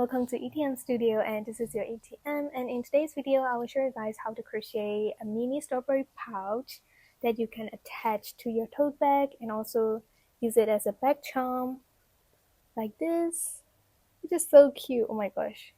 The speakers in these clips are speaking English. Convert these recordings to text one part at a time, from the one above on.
welcome to ETM Studio, and this is your ETM, and in today's video I will show you guys how to crochet a mini strawberry pouch that you can attach to your tote bag and also use it as a bag charm like this, which is so cute. Oh my gosh,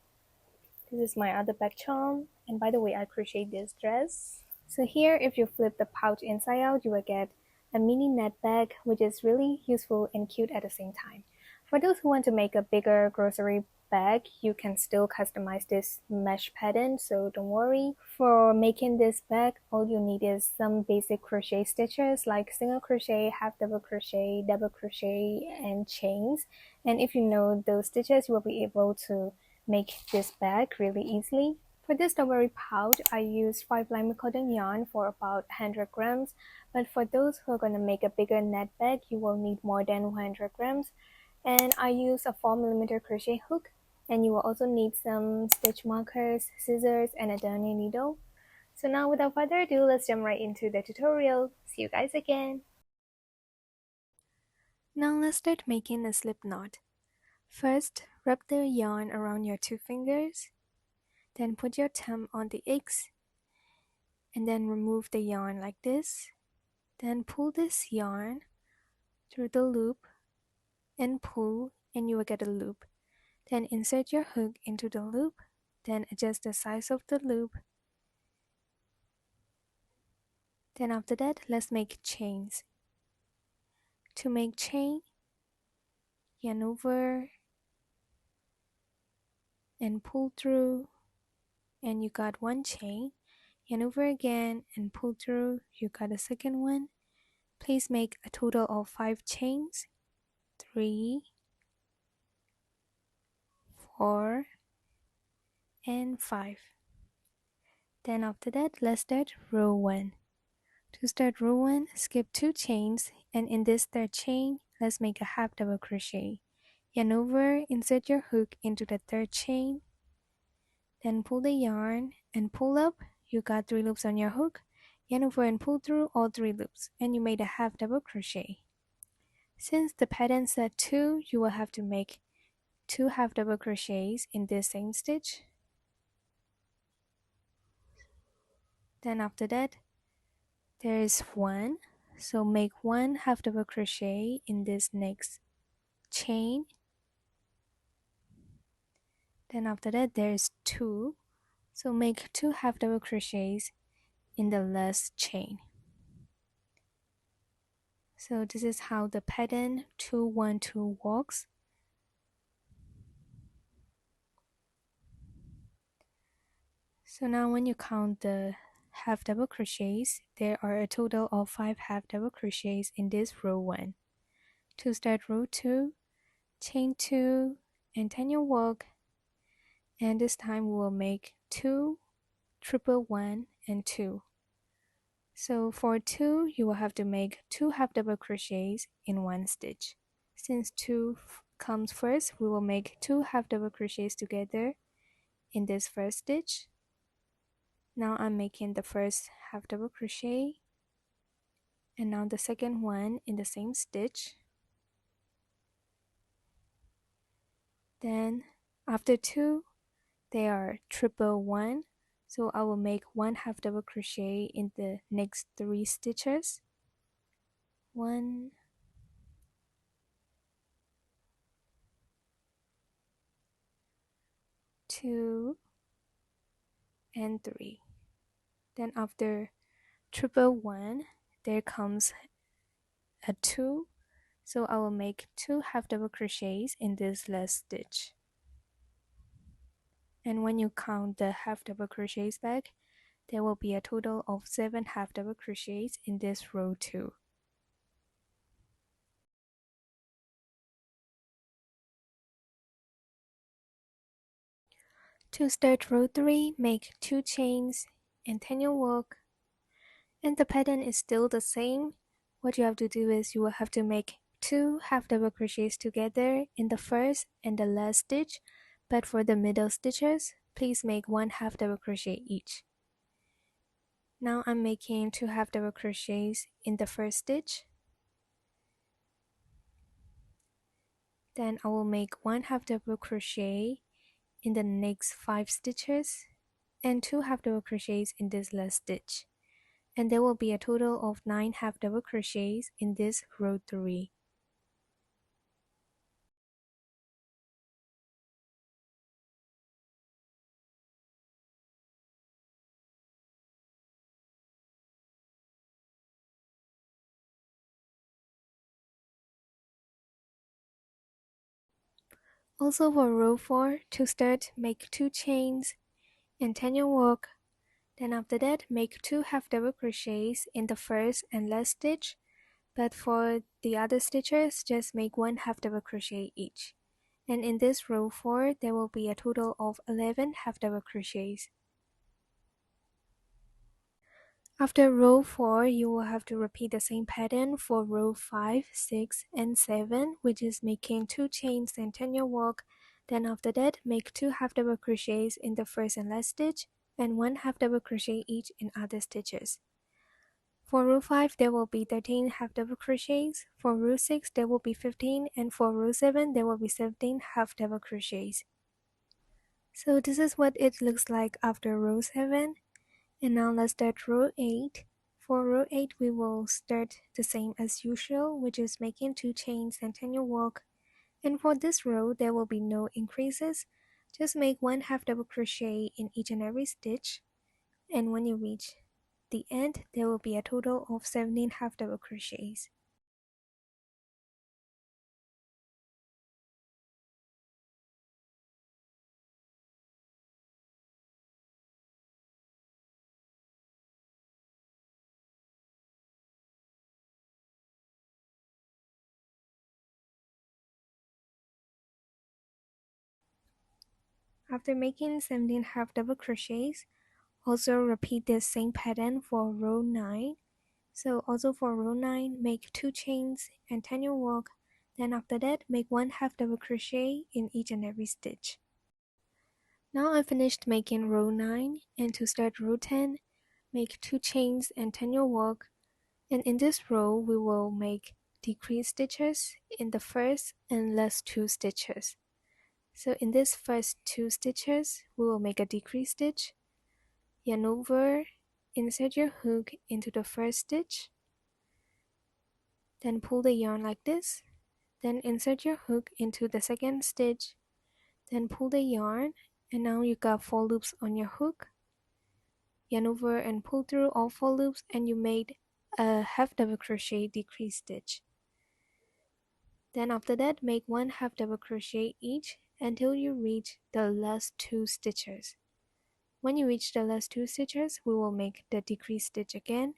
this is my other bag charm, and by the way I crocheted this dress. So here, if you flip the pouch inside out, you will get a mini net bag, which is really useful and cute at the same time. For those who want to make a bigger grocery bag, you can still customize this mesh pattern, so don't worry. For making this bag, all you need is some basic crochet stitches like single crochet, half double crochet, and chains. And if you know those stitches, you will be able to make this bag really easily. For this strawberry pouch, I used 5 lime cotton yarn for about 100 grams, but for those who are going to make a bigger net bag, you will need more than 100 grams. And I used a 4mm crochet hook, and you will also need some stitch markers, scissors, and a darning needle. So now without further ado, let's jump right into the tutorial. See you guys again. Now let's start making a slip knot. First, wrap the yarn around your 2 fingers. Then put your thumb on the X and then remove the yarn like this. Then pull this yarn through the loop and pull, and you will get a loop. Then insert your hook into the loop, then adjust the size of the loop. Then after that, let's make chains. To make chain, yarn over and pull through, and you got 1 chain. Yarn over again and pull through, you got a second one. Please make a total of 5 chains. 3, 4, and 5. Then after that, let's start row 1. To start row 1, skip 2 chains, and in this third chain, let's make a half double crochet. Yarn over, insert your hook into the third chain, then pull the yarn and pull up. You got 3 loops on your hook. Yarn over and pull through all 3 loops, and you made a half double crochet. Since the pattern said 2, you will have to make 2 half double crochets in this same stitch. Then after that, there is 1, so make 1 half double crochet in this next chain. Then after that, there is 2, so make 2 half double crochets in the last chain. So this is how the pattern 2 1 2 works. So now when you count the half double crochets, there are a total of 5 half double crochets in this row 1. To start row 2, chain 2 and turn your work, and this time we will make 2 triple 1 and 2. So for 2, you will have to make 2 half double crochets in 1 stitch. Since 2 comes first, we will make 2 half double crochets together in this first stitch. Now I'm making the first half double crochet, and now the second one in the same stitch. Then after 2, they are triple 1, so I will make 1 half double crochet in the next 3 stitches. 1, 2, and 3. Then after triple 1, there comes a 2, so I will make 2 half double crochets in this last stitch. And when you count the half double crochets back, there will be a total of 7 half double crochets in this row 2. To start row 3, make 2 chains and turn your work. And the pattern is still the same. What you have to do is you will have to make 2 half double crochets together in the first and the last stitch, but for the middle stitches, please make 1 half double crochet each. Now I'm making 2 half double crochets in the first stitch. Then I will make 1 half double crochet in the next 5 stitches and 2 half double crochets in this last stitch, and there will be a total of 9 half double crochets in this row 3. Also for row 4, to start, make 2 chains and turn your work. Then after that, make 2 half double crochets in the first and last stitch, but for the other stitches, just make 1 half double crochet each. And in this row 4, there will be a total of 11 half double crochets. After row 4, you will have to repeat the same pattern for row 5, 6, and 7, which is making 2 chains and turn your work. Then after that, make 2 half double crochets in the first and last stitch, and 1 half double crochet each in other stitches. For row 5, there will be 13 half double crochets, for row 6, there will be 15, and for row 7, there will be 17 half double crochets. So this is what it looks like after row 7. And now let's start row 8. For row 8, we will start the same as usual, which is making 2 chains and turn your work. And for this row, there will be no increases. Just make 1 half double crochet in each and every stitch. And when you reach the end, there will be a total of 17 half double crochets. After making 17 half double crochets, also repeat the same pattern for row 9. So also for row 9, make 2 chains and turn your work. Then after that, make 1 half double crochet in each and every stitch. Now I finished making row 9, and to start row 10, make 2 chains and turn your work. And in this row, we will make decrease stitches in the first and last 2 stitches. So in this first 2 stitches, we will make a decrease stitch, yarn over, insert your hook into the first stitch, then pull the yarn like this, then insert your hook into the second stitch, then pull the yarn, and now you got 4 loops on your hook, yarn over and pull through all 4 loops, and you made a half double crochet decrease stitch. Then after that, make 1 half double crochet each until you reach the last 2 stitches. When you reach the last 2 stitches, we will make the decrease stitch again.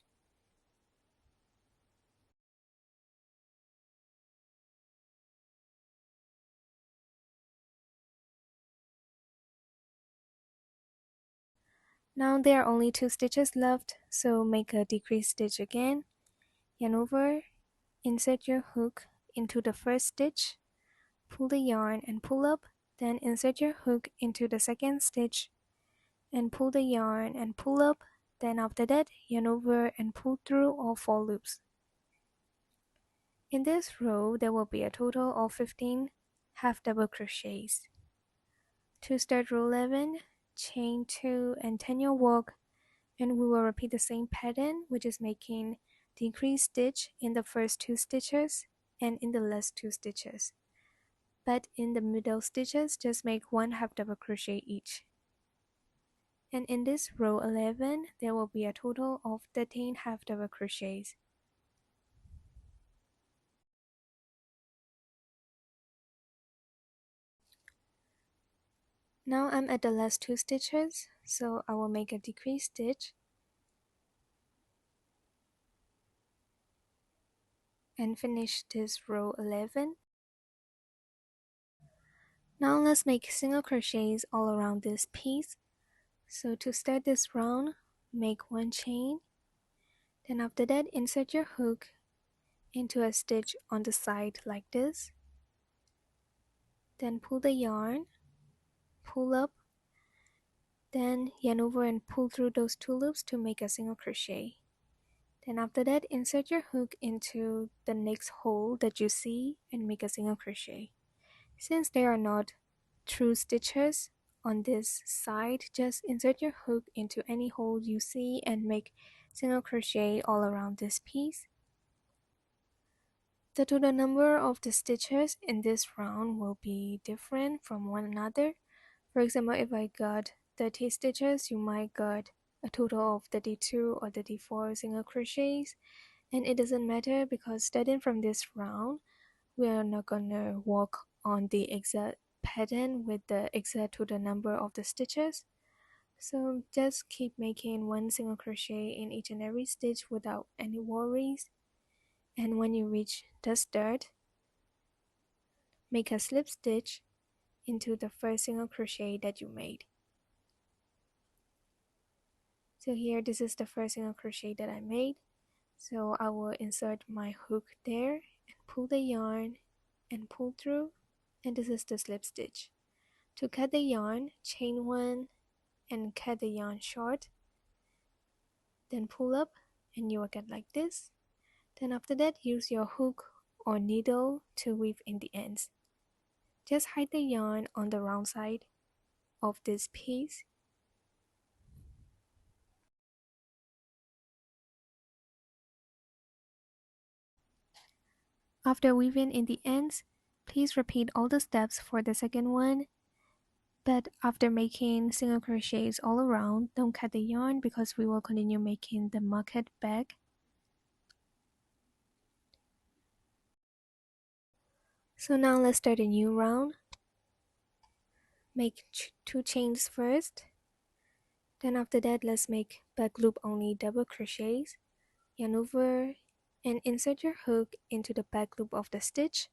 Now there are only 2 stitches left, so make a decrease stitch again, yarn over, insert your hook into the first stitch, pull the yarn and pull up, then insert your hook into the second stitch and pull the yarn and pull up, then after that yarn over and pull through all 4 loops. In this row, there will be a total of 15 half double crochets. To start row 11, chain 2 and turn your work, and we will repeat the same pattern, which is making decrease stitch in the first 2 stitches and in the last 2 stitches. But in the middle stitches, just make 1 half double crochet each. And in this row 11, there will be a total of 13 half double crochets. Now I'm at the last 2 stitches, so I will make a decrease stitch and finish this row 11. Now let's make single crochets all around this piece. So to start this round, make 1 chain, then after that insert your hook into a stitch on the side like this, then pull the yarn, pull up, then yarn over and pull through those 2 loops to make a single crochet. Then after that, insert your hook into the next hole that you see and make a single crochet. Since there are not through stitches on this side, just insert your hook into any hole you see and make single crochet all around this piece. The total number of the stitches in this round will be different from one another. For example, if I got 30 stitches, you might got a total of 32 or 34 single crochets, and it doesn't matter because starting from this round, we are not gonna work on the exact pattern with the exact total number of the stitches. So just keep making one single crochet in each and every stitch without any worries. And when you reach the start, make a slip stitch into the first single crochet that you made. So here, this is the first single crochet that I made. So I will insert my hook there and pull the yarn and pull through, and this is the slip stitch. To cut the yarn, chain one and cut the yarn short, then pull up and you will get like this. Then after that, use your hook or needle to weave in the ends. Just hide the yarn on the round side of this piece. After weaving in the ends, please repeat all the steps for the second one. But after making single crochets all around, don't cut the yarn because we will continue making the market bag. So now let's start a new round. Make 2 chains first. Then after that, let's make back loop only double crochets. Yarn over and insert your hook into the back loop of the stitch.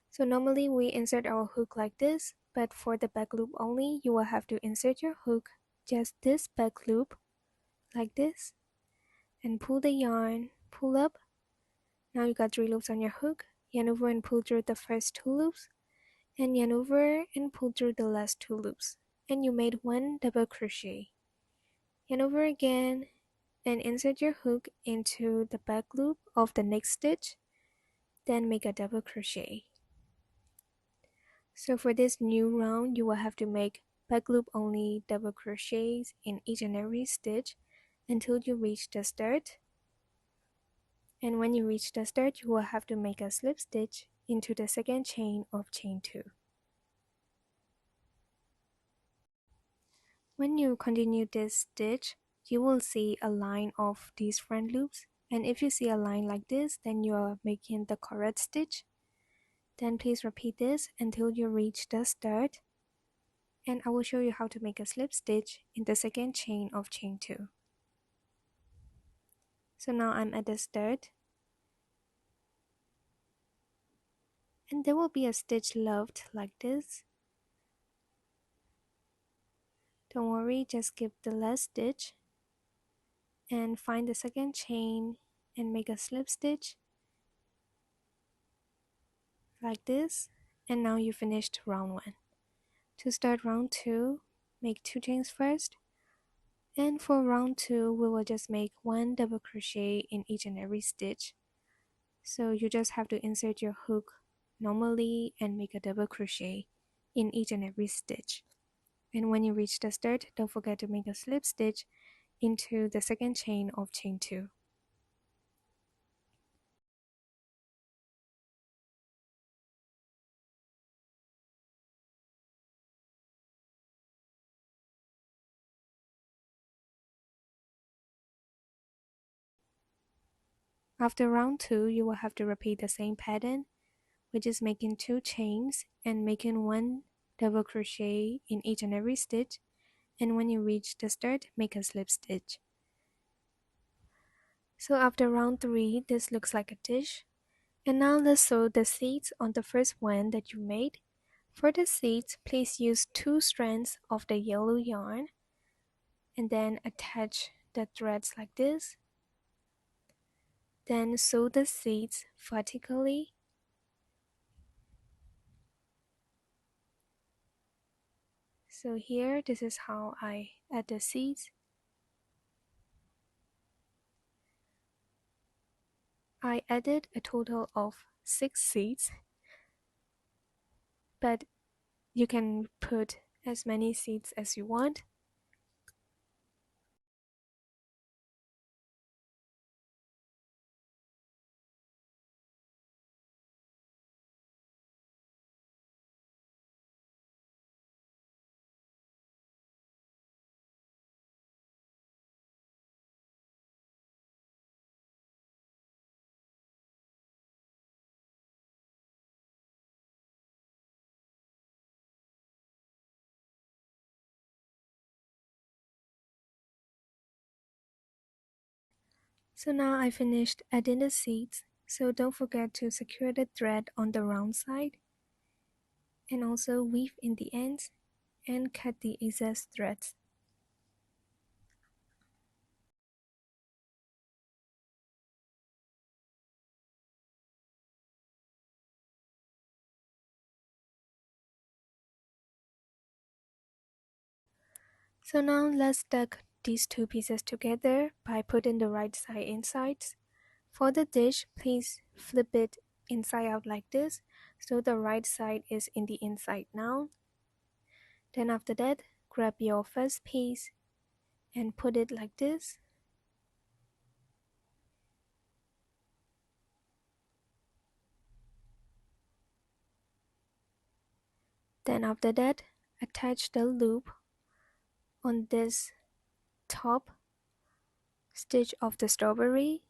So normally we insert our hook like this, but for the back loop only, you will have to insert your hook just this back loop like this and pull the yarn, pull up. Now you got 3 loops on your hook. Yarn over and pull through the first 2 loops, and yarn over and pull through the last 2 loops, and you made 1 double crochet. Yarn over again and insert your hook into the back loop of the next stitch, then make a double crochet. So for this new round, you will have to make back loop only double crochets in each and every stitch until you reach the start. And when you reach the start, you will have to make a slip stitch into the second chain of chain 2. When you continue this stitch, you will see a line of these front loops, and if you see a line like this, then you are making the correct stitch. Then please repeat this until you reach the start, and I will show you how to make a slip stitch in the second chain of chain 2. So now I'm at the start, and there will be a stitch left like this. Don't worry, just skip the last stitch and find the second chain and make a slip stitch like this, and now you finished round 1. To start round 2, make 2 chains first, and for round 2 we will just make 1 double crochet in each and every stitch. So you just have to insert your hook normally and make a double crochet in each and every stitch. And when you reach the start, don't forget to make a slip stitch into the second chain of chain 2. After round 2, you will have to repeat the same pattern, which is making 2 chains and making 1 double crochet in each and every stitch. And when you reach the start, make a slip stitch. So after round 3, this looks like a dish. And now let's sew the seeds on the first one that you made. For the seeds, please use 2 strands of the yellow yarn and then attach the threads like this. Then sew the seeds vertically. So here, this is how I add the seeds. I added a total of 6 seeds, but you can put as many seeds as you want. So now I finished adding the seeds, so don't forget to secure the thread on the round side and also weave in the ends and cut the excess threads. So now let's stack these two pieces together by putting the right side inside. For the dish, please flip it inside out like this, so the right side is in the inside now. Then after that, grab your first piece and put it like this. Then after that, attach the loop on this top stitch of the strawberry.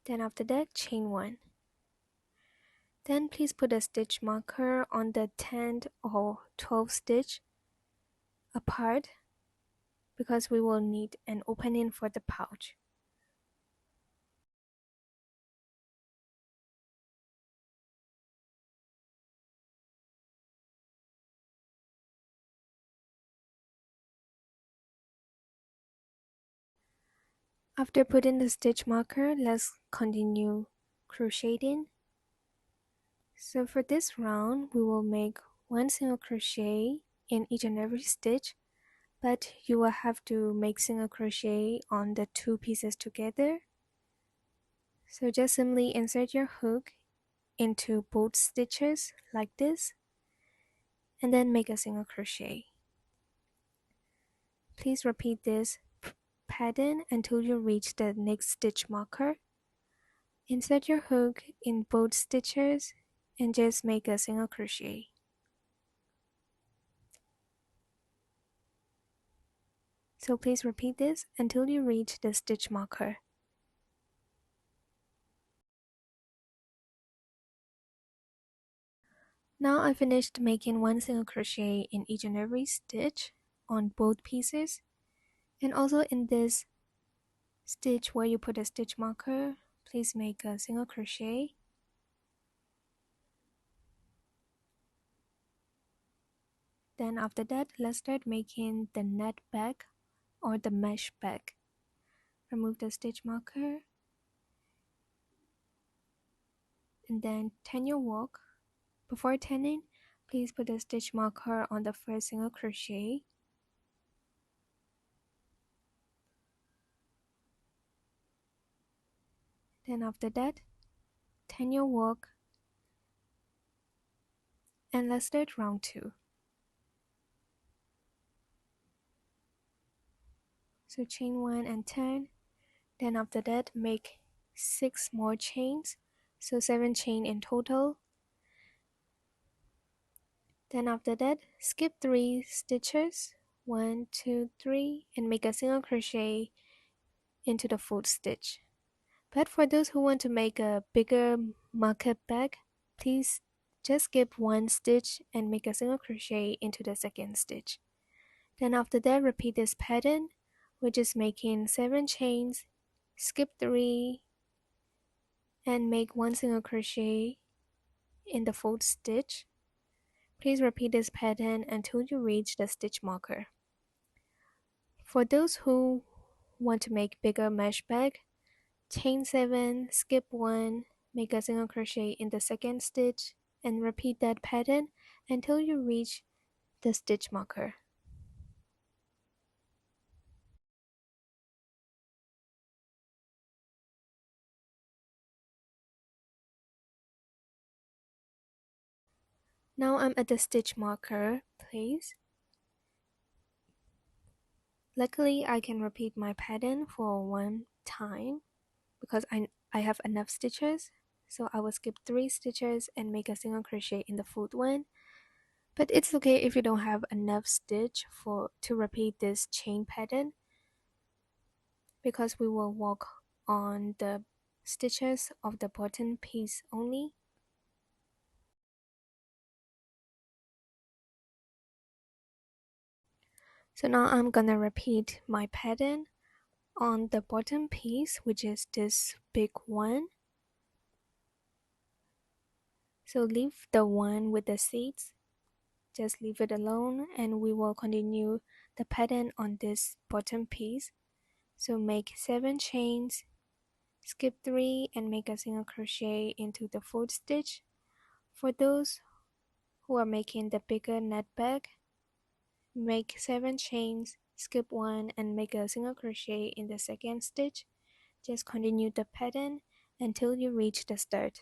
Then after that, chain 1. Then please put a stitch marker on the 10th or 12th stitch apart because we will need an opening for the pouch. After putting the stitch marker, let's continue crocheting. So for this round, we will make 1 single crochet in each and every stitch, but you will have to make single crochet on the two pieces together. So just simply insert your hook into both stitches like this and then make a single crochet. Please repeat this pattern until you reach the next stitch marker. Insert your hook in both stitches and just make a single crochet. So please repeat this until you reach the stitch marker. Now I finished making 1 single crochet in each and every stitch on both pieces, and also in this stitch where you put a stitch marker, please make a single crochet. Then after that, let's start making the net back or the mesh back. Remove the stitch marker and then turn your work. Before turning, please put a stitch marker on the first single crochet. Then after that, turn your work and let's start round 2. So chain 1 and turn. Then after that, make 6 more chains, so 7 chain in total. Then after that, skip 3 stitches, 1, 2, 3, and make a single crochet into the 4th stitch. But for those who want to make a bigger market bag, please just skip 1 stitch and make a single crochet into the 2nd stitch. Then after that, repeat this pattern, which is making 7 chains, skip 3, and make 1 single crochet in the 4th stitch. Please repeat this pattern until you reach the stitch marker. For those who want to make bigger mesh bag, chain 7, skip 1, make a single crochet in the 2nd stitch, and repeat that pattern until you reach the stitch marker. Now I'm at the stitch marker place. Luckily, I can repeat my pattern for one time because I have enough stitches. So I will skip 3 stitches and make a single crochet in the fourth one. But it's okay if you don't have enough stitch to repeat this chain pattern, because we will work on the stitches of the bottom piece only. So now I'm gonna repeat my pattern on the bottom piece, which is this big one. So leave the one with the seeds, just leave it alone, and we will continue the pattern on this bottom piece. So make 7 chains, skip 3 and make a single crochet into the 4th stitch. For those who are making the bigger net bag, make 7 chains, skip 1 and make a single crochet in the 2nd stitch. Just continue the pattern until you reach the start.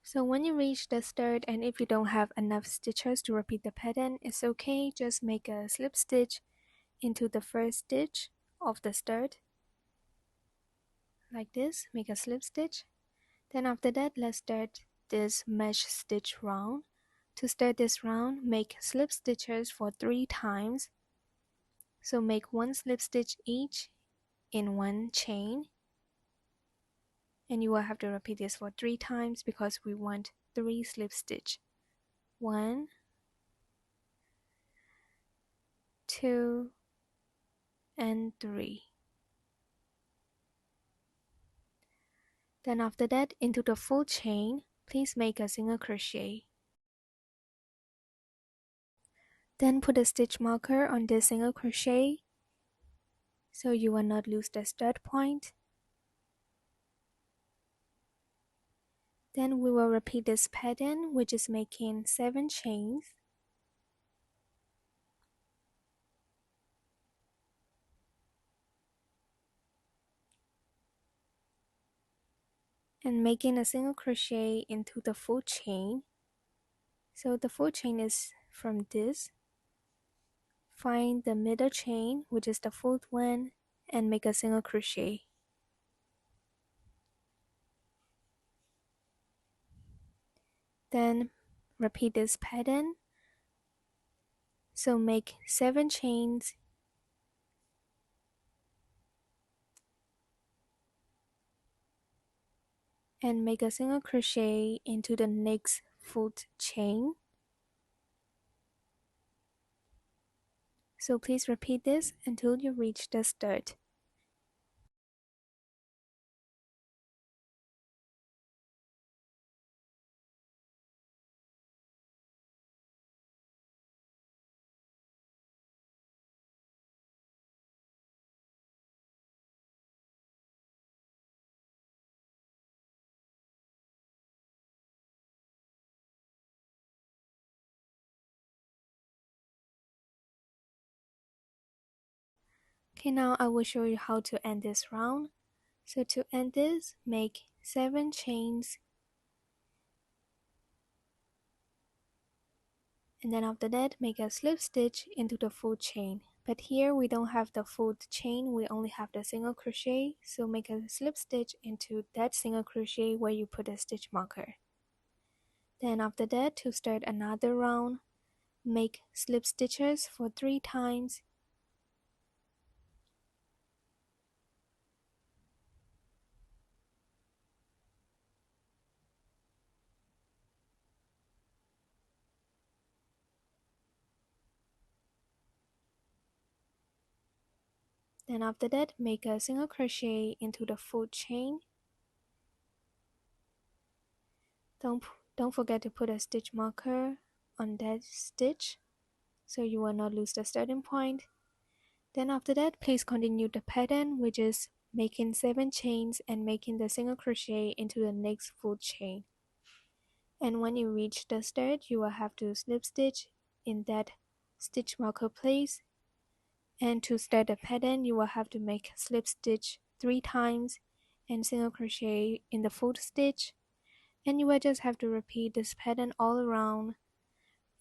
So when you reach the start, and if you don't have enough stitches to repeat the pattern, it's okay, just make a slip stitch into the 1st stitch of the start, like this. Make a slip stitch. Then after that, let's start this mesh stitch round. To start this round, make slip stitches for 3 times. So make 1 slip stitch each in 1 chain, and you will have to repeat this for 3 times because we want 3 slip stitch. 1, 2, and 3. Then after that, into the full chain, please make a single crochet. Then put a stitch marker on this single crochet so you will not lose the start point. Then we will repeat this pattern, which is making 7 chains. And making a single crochet into the full chain. So the full chain is from this. Find the middle chain, which is the 4th one, and make a single crochet. Then repeat this pattern. So make 7 chains and make a single crochet into the next fourth chain. So please repeat this until you reach the start. Okay, now I will show you how to end this round. So to end this, make 7 chains, and then after that make a slip stitch into the full chain. But here we don't have the full chain, we only have the single crochet, so make a slip stitch into that single crochet where you put a stitch marker. Then after that, to start another round, make slip stitches for 3 times. Then after that, make a single crochet into the fourth chain. Don't forget to put a stitch marker on that stitch so you will not lose the starting point. Then after that, please continue the pattern, which is making 7 chains and making the single crochet into the next full chain. And when you reach the start, you will have to slip stitch in that stitch marker place. And to start the pattern, you will have to make slip stitch 3 times and single crochet in the fourth stitch. And you will just have to repeat this pattern all around.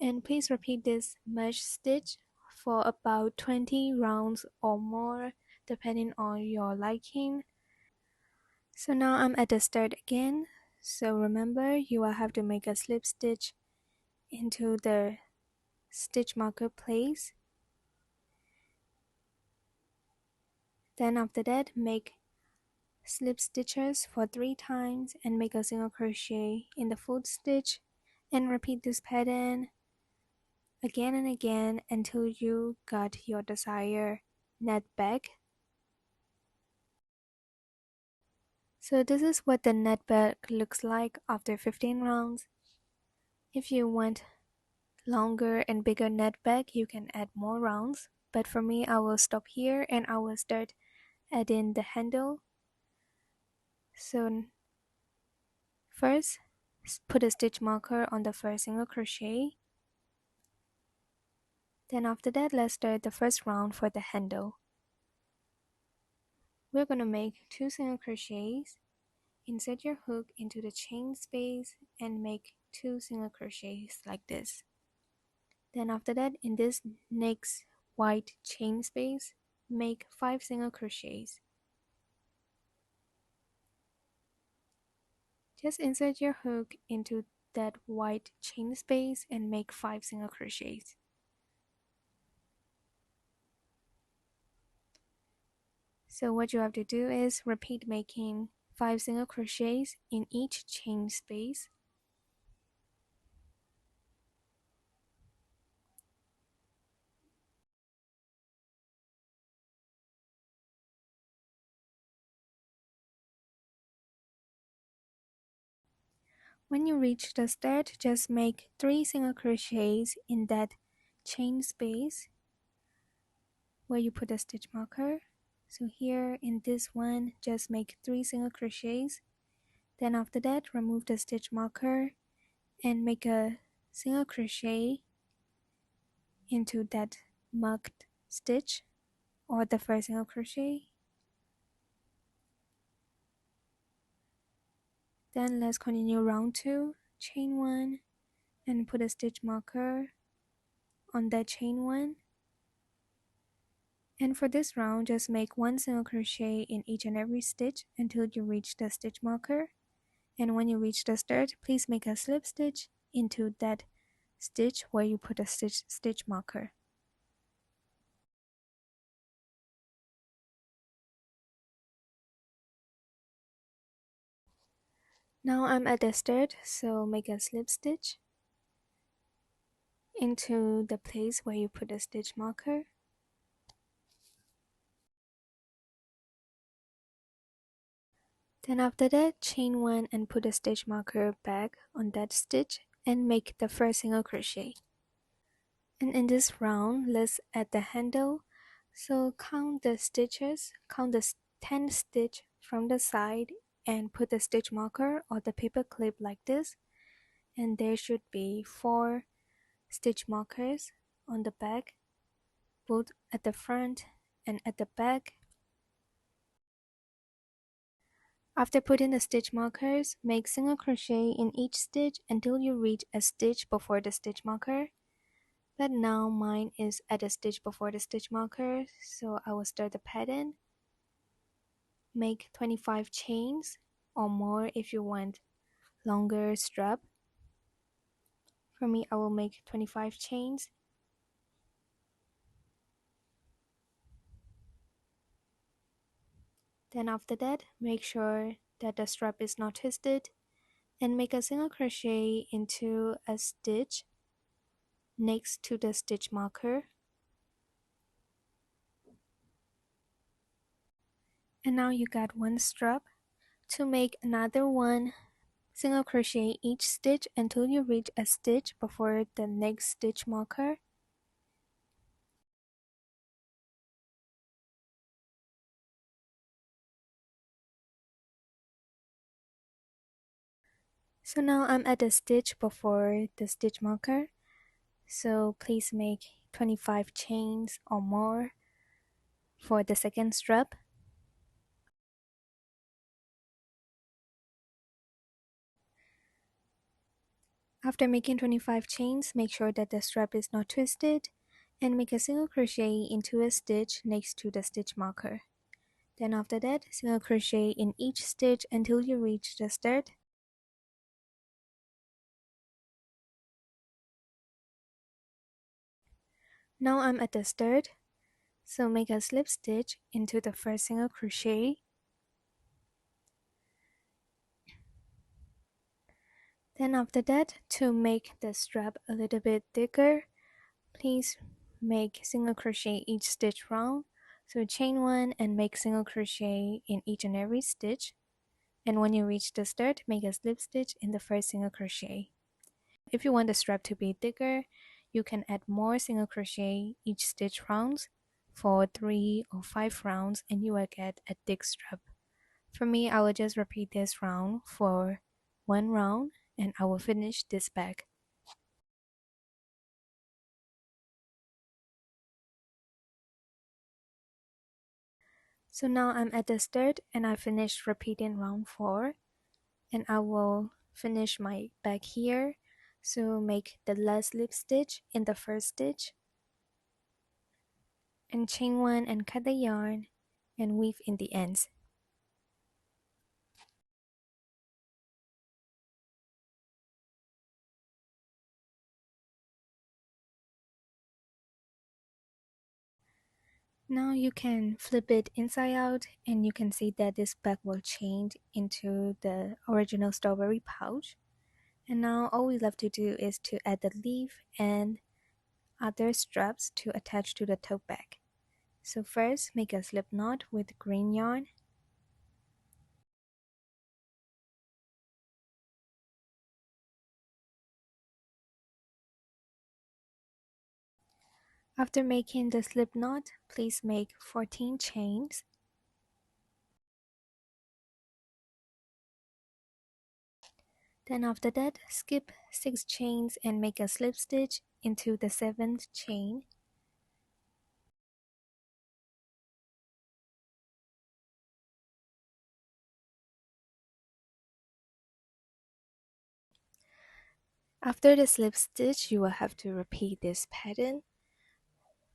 And please repeat this mesh stitch for about 20 rounds or more, depending on your liking. So now I'm at the start again. So remember, you will have to make a slip stitch into the stitch marker place. Then after that, make slip stitches for 3 times and make a single crochet in the fourth stitch, and repeat this pattern again and again until you got your desired net bag. So this is what the net bag looks like after 15 rounds. If you want longer and bigger net bag, you can add more rounds, but for me I will stop here and I will start adding the handle. So first, put a stitch marker on the first single crochet. Then after that, let's start the first round for the handle. We're gonna make 2 single crochets. Insert your hook into the chain space and make 2 single crochets like this. Then after that, in this next white chain space, make 5 single crochets. Just insert your hook into that white chain space and make 5 single crochets. So what you have to do is repeat making 5 single crochets in each chain space. When you reach the start, just make 3 single crochets in that chain space where you put a stitch marker. So here in this one, just make 3 single crochets. Then after that, remove the stitch marker and make a single crochet into that marked stitch or the first single crochet. Then let's continue round 2, chain 1 and put a stitch marker on that chain 1. And for this round, just make 1 single crochet in each and every stitch until you reach the stitch marker. And when you reach the start, please make a slip stitch into that stitch where you put a stitch marker. Now I'm at the start, so make a slip stitch into the place where you put a stitch marker. Then after that, chain 1 and put a stitch marker back on that stitch and make the first single crochet. And in this round, let's add the handle. So count the stitches, count the 10 stitch from the side and put the stitch marker or the paper clip like this. And there should be 4 stitch markers on the back, both at the front and at the back. After putting the stitch markers, make single crochet in each stitch until you reach a stitch before the stitch marker. But now mine is at a stitch before the stitch marker, so I will start the pattern. Make 25 chains or more if you want longer strap. For me, I will make 25 chains. Then after that, make sure that the strap is not twisted and make a single crochet into a stitch next to the stitch marker. And now you got one strap. To make another one, single crochet each stitch until you reach a stitch before the next stitch marker. So now I'm at the stitch before the stitch marker. So please make 25 chains or more for the second strap. After making 25 chains, make sure that the strap is not twisted and make a single crochet into a stitch next to the stitch marker. Then after that, single crochet in each stitch until you reach the start. Now I'm at the start, so make a slip stitch into the first single crochet. Then after that, to make the strap a little bit thicker, please make single crochet each stitch round. So chain one and make single crochet in each and every stitch. And when you reach the start, make a slip stitch in the first single crochet. If you want the strap to be thicker, you can add more single crochet each stitch rounds for 3 or 5 rounds and you will get a thick strap. For me, I will just repeat this round for 1 round and I will finish this bag. So now I'm at the start and I finished repeating round 4 and I will finish my bag here. So make the last slip stitch in the first stitch and chain one and cut the yarn and weave in the ends. Now you can flip it inside out and you can see that this bag will change into the original strawberry pouch. And now all we left to do is to add the leaf and other straps to attach to the tote bag. So first make a slip knot with green yarn. After making the slip knot, please make 14 chains. Then after that, skip 6 chains and make a slip stitch into the 7th chain. After the slip stitch, you will have to repeat this pattern.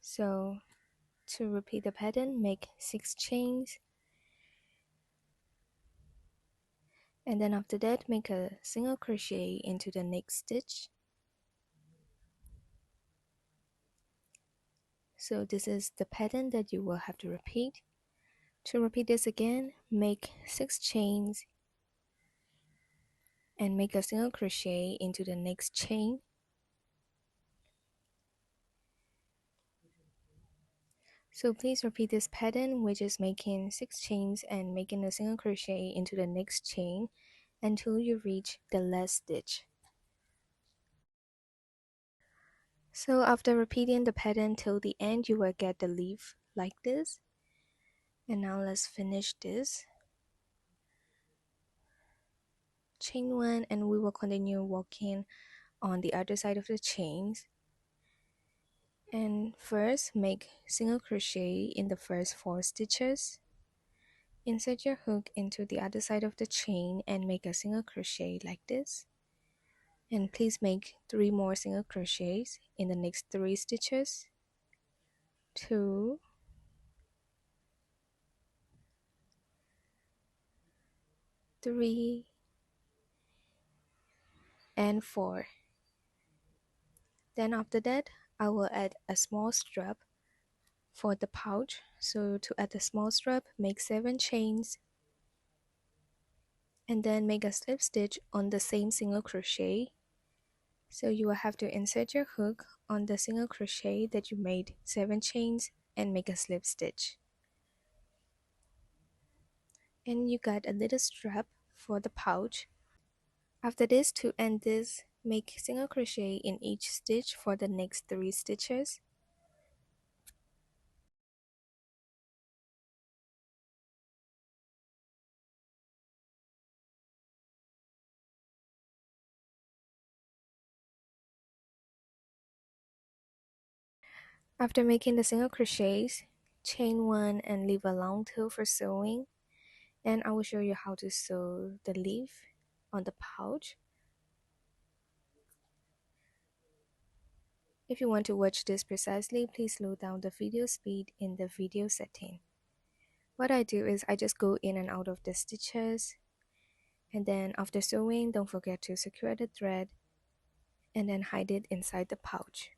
So to repeat the pattern, make 6 chains. And then after that, make a single crochet into the next stitch. So this is the pattern that you will have to repeat. To repeat this again, make 6 chains and make a single crochet into the next chain. So please repeat this pattern, which is making 6 chains and making a single crochet into the next chain until you reach the last stitch. So after repeating the pattern till the end, you will get the leaf like this. And now let's finish this. Chain 1 and we will continue walking on the other side of the chains. And first make single crochet in the first 4 stitches. Insert your hook into the other side of the chain and make a single crochet like this. And please make 3 more single crochets in the next 3 stitches. 2, 3, and 4. Then after that, I will add a small strap for the pouch. So to add the small strap, make 7 chains and then make a slip stitch on the same single crochet. So you will have to insert your hook on the single crochet that you made 7 chains and make a slip stitch. and you got a little strap for the pouch. After this, to end this, make single crochet in each stitch for the next 3 stitches. After making the single crochets, chain 1 and leave a long tail for sewing, and I will show you how to sew the leaf on the pouch. If you want to watch this precisely, please slow down the video speed in the video setting. What I do is I just go in and out of the stitches, and then after sewing, don't forget to secure the thread and then hide it inside the pouch.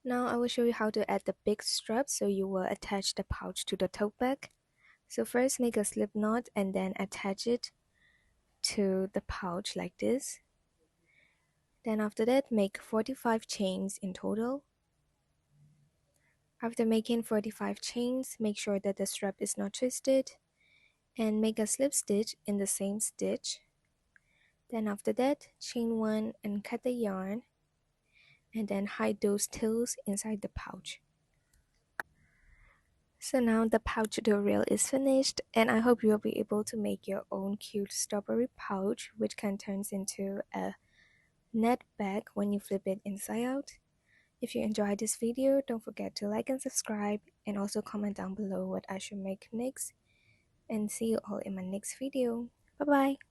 Now I will show you how to add the big strap so you will attach the pouch to the tote bag. So first make a slip knot and then attach it to the pouch like this. Then after that make 45 chains in total. After making 45 chains, make sure that the strap is not twisted and make a slip stitch in the same stitch. Then after that, chain 1 and cut the yarn and then hide those tails inside the pouch. So now the pouch tutorial is finished, and I hope you'll be able to make your own cute strawberry pouch which can turn into a net bag when you flip it inside out. If you enjoyed this video, don't forget to like and subscribe, and also comment down below what I should make next, and see you all in my next video. Bye bye.